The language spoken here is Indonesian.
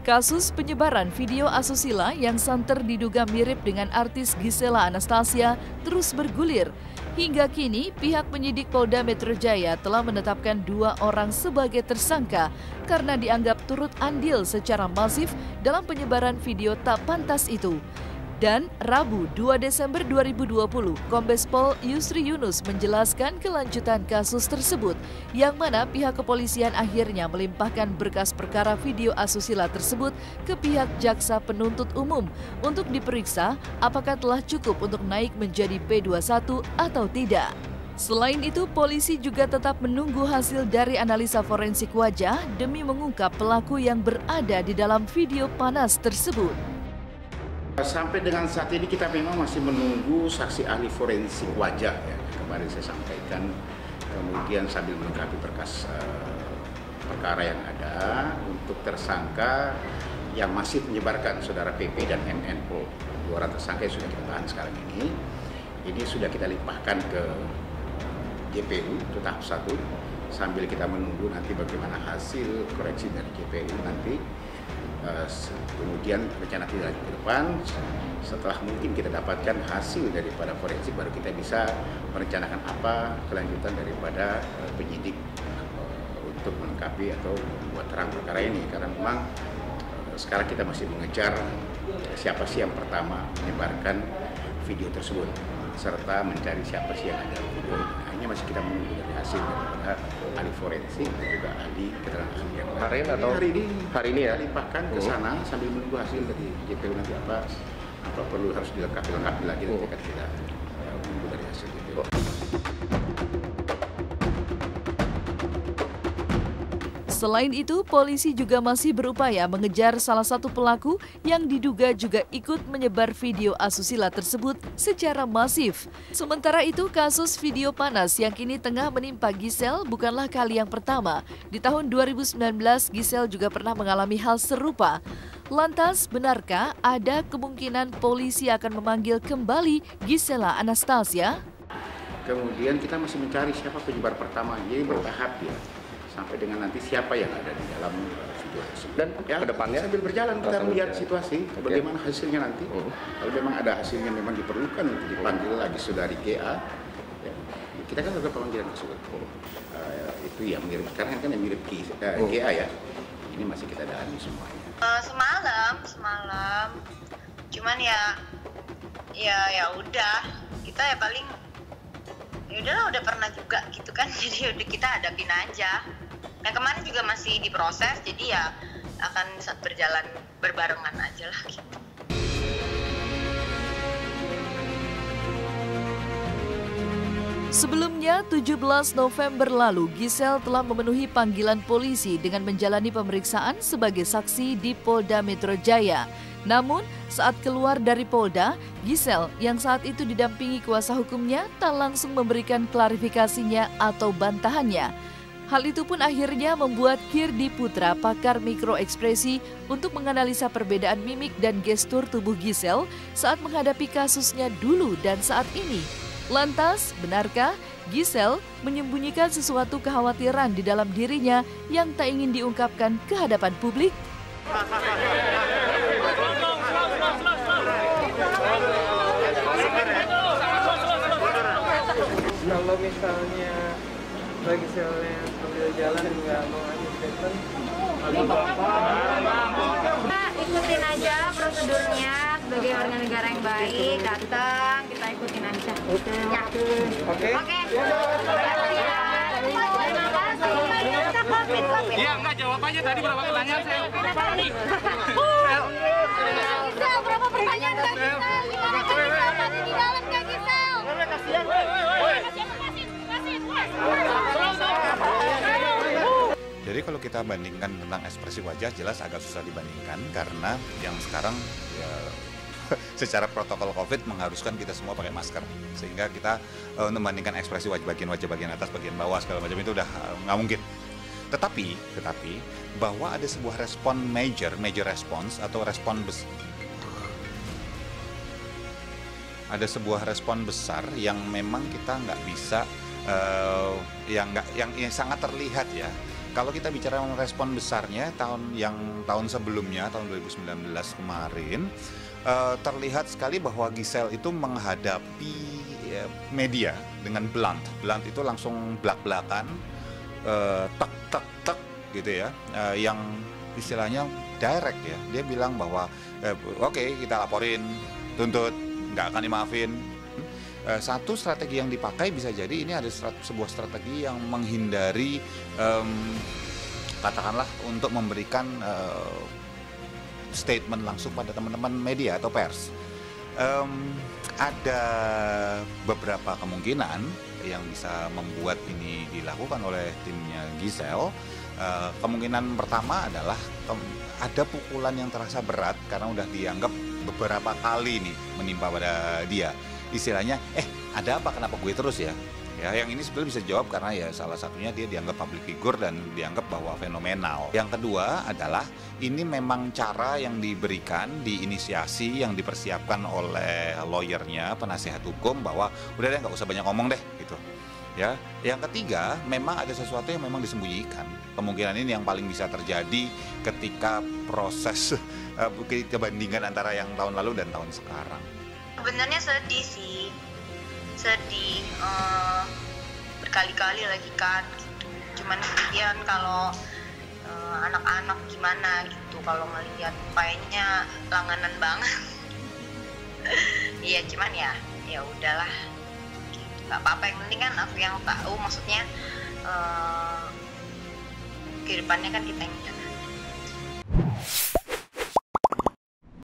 Kasus penyebaran video asusila yang santer diduga mirip dengan artis Gisela Anastasia terus bergulir. Hingga kini, pihak penyidik Polda Metro Jaya telah menetapkan 2 orang sebagai tersangka karena dianggap turut andil secara masif dalam penyebaran video tak pantas itu. Dan Rabu 2 Desember 2020, Kombes Pol Yusri Yunus menjelaskan kelanjutan kasus tersebut, yang mana pihak kepolisian akhirnya melimpahkan berkas perkara video asusila tersebut ke pihak jaksa penuntut umum untuk diperiksa apakah telah cukup untuk naik menjadi P21 atau tidak. Selain itu, polisi juga tetap menunggu hasil dari analisa forensik wajah demi mengungkap pelaku yang berada di dalam video panas tersebut. Sampai dengan saat ini kita memang masih menunggu saksi ahli forensik wajah ya. Kemarin saya sampaikan, kemudian sambil melengkapi berkas perkara yang ada untuk tersangka yang masih menyebarkan saudara PP dan MN. 2 orang tersangka yang sudah kita tahan sekarang ini sudah kita limpahkan ke JPU ke tahap 1 sambil kita menunggu nanti bagaimana hasil koreksi dari JPU nanti. Kemudian rencana kita ke depan, setelah mungkin kita dapatkan hasil daripada forensik, baru kita bisa merencanakan apa kelanjutan daripada penyidik untuk melengkapi atau membuat terang perkara ini. Karena memang sekarang kita masih mengejar siapa sih yang pertama menyebarkan video tersebut, serta mencari siapa sih yang ada video ini. Hanya masih kita menunggu dari hasil daripada ahli forensik dan juga ahli keterangan ahli yang lain. Hari ini ya limpahkan ke sana sambil menunggu hasil dari JPU nanti apa perlu harus dilengkapi lagi nanti akan kita menunggu dari hasil JPU. Selain itu, polisi juga masih berupaya mengejar salah satu pelaku yang diduga juga ikut menyebar video asusila tersebut secara masif. Sementara itu, kasus video panas yang kini tengah menimpa Giselle bukanlah kali yang pertama. Di tahun 2019, Giselle juga pernah mengalami hal serupa. Lantas, benarkah ada kemungkinan polisi akan memanggil kembali Gisela Anastasia? Kemudian kita masih mencari siapa penyebar pertama, jadi bertahap ya. Sampai dengan nanti siapa yang ada di dalam video tersebut. Dan ya, ke depannya sambil berjalan kita melihat situasi, bagaimana hasilnya nanti. Kalau memang ada hasilnya memang diperlukan untuk dipanggil lagi saudari GA, ya, kita kan juga pemanggilan tersebut. Itu yang mirip, karena kan yang mirip GA ya. Ini masih kita dalami semuanya. Semalam. Cuman ya udah, kita ya paling ya udahlah, udah pernah juga gitu kan, jadi udah kita hadapin aja. Nah kemarin juga masih diproses, jadi ya akan berjalan berbarengan aja lah gitu. Sebelumnya, 17 November lalu, Giselle telah memenuhi panggilan polisi dengan menjalani pemeriksaan sebagai saksi di Polda Metro Jaya. Namun, saat keluar dari Polda, Giselle yang saat itu didampingi kuasa hukumnya tak langsung memberikan klarifikasinya atau bantahannya. Hal itu pun akhirnya membuat Kirdi Putra, pakar mikroekspresi, untuk menganalisa perbedaan mimik dan gestur tubuh Giselle saat menghadapi kasusnya dulu dan saat ini. Lantas, benarkah Giselle menyembunyikan sesuatu kekhawatiran di dalam dirinya yang tak ingin diungkapkan ke hadapan publik? Kalau misalnya bagi Giselle sambil jalan nggak mau aja statement, ikutin aja prosedurnya sebagai warga negara yang baik, datang kita ikutin aja. Oke. Terima kasih. Iya, enggak, jawab aja tadi berapa pertanyaan saya. Berapa pertanyaan Kak Giselle? Gimana Kak Giselle tadi di dalam Kak Giselle? Jadi kalau kita bandingkan tentang ekspresi wajah, jelas agak susah dibandingkan karena yang sekarang ya, secara protokol COVID mengharuskan kita semua pakai masker, sehingga kita membandingkan ekspresi bagian wajah bagian atas, bagian bawah segala macam itu udah nggak mungkin. Tetapi bahwa ada sebuah respon major response atau respon ada sebuah respon besar yang memang kita nggak bisa yang sangat terlihat ya. Kalau kita bicara respon besarnya tahun sebelumnya, tahun 2019 kemarin, terlihat sekali bahwa Giselle itu menghadapi media dengan blunt. Blunt itu langsung belak-belakan, tek gitu ya, yang istilahnya direct ya. Dia bilang bahwa oke, kita laporin, tuntut, nggak akan dimaafin. Satu strategi yang dipakai bisa jadi ini ada sebuah strategi yang menghindari katakanlah untuk memberikan statement langsung pada teman-teman media atau pers. Ada beberapa kemungkinan yang bisa membuat ini dilakukan oleh timnya Giselle. Kemungkinan pertama adalah ada pukulan yang terasa berat karena udah dianggap beberapa kali nih menimpa pada dia. Istilahnya, ada apa, kenapa gue terus ya? Ya, yang ini sebenarnya bisa dijawab karena ya salah satunya dia dianggap public figure dan dianggap bahwa fenomenal. Yang kedua adalah ini memang cara yang diberikan, diinisiasi, yang dipersiapkan oleh lawyernya, penasihat hukum bahwa udah deh nggak usah banyak ngomong deh gitu. Ya, yang ketiga memang ada sesuatu yang memang disembunyikan. Kemungkinan ini yang paling bisa terjadi ketika proses kebandingan antara yang tahun lalu dan tahun sekarang. Sebenarnya sedih sih, berkali-kali lagi kan gitu. Cuman kemudian kalau anak-anak gimana gitu, kalau ngelihat kayaknya langganan banget. Iya, cuman ya udahlah gitu. Gak apa-apa, yang penting kan aku yang tahu, maksudnya kehidupannya kan kita yang jaga.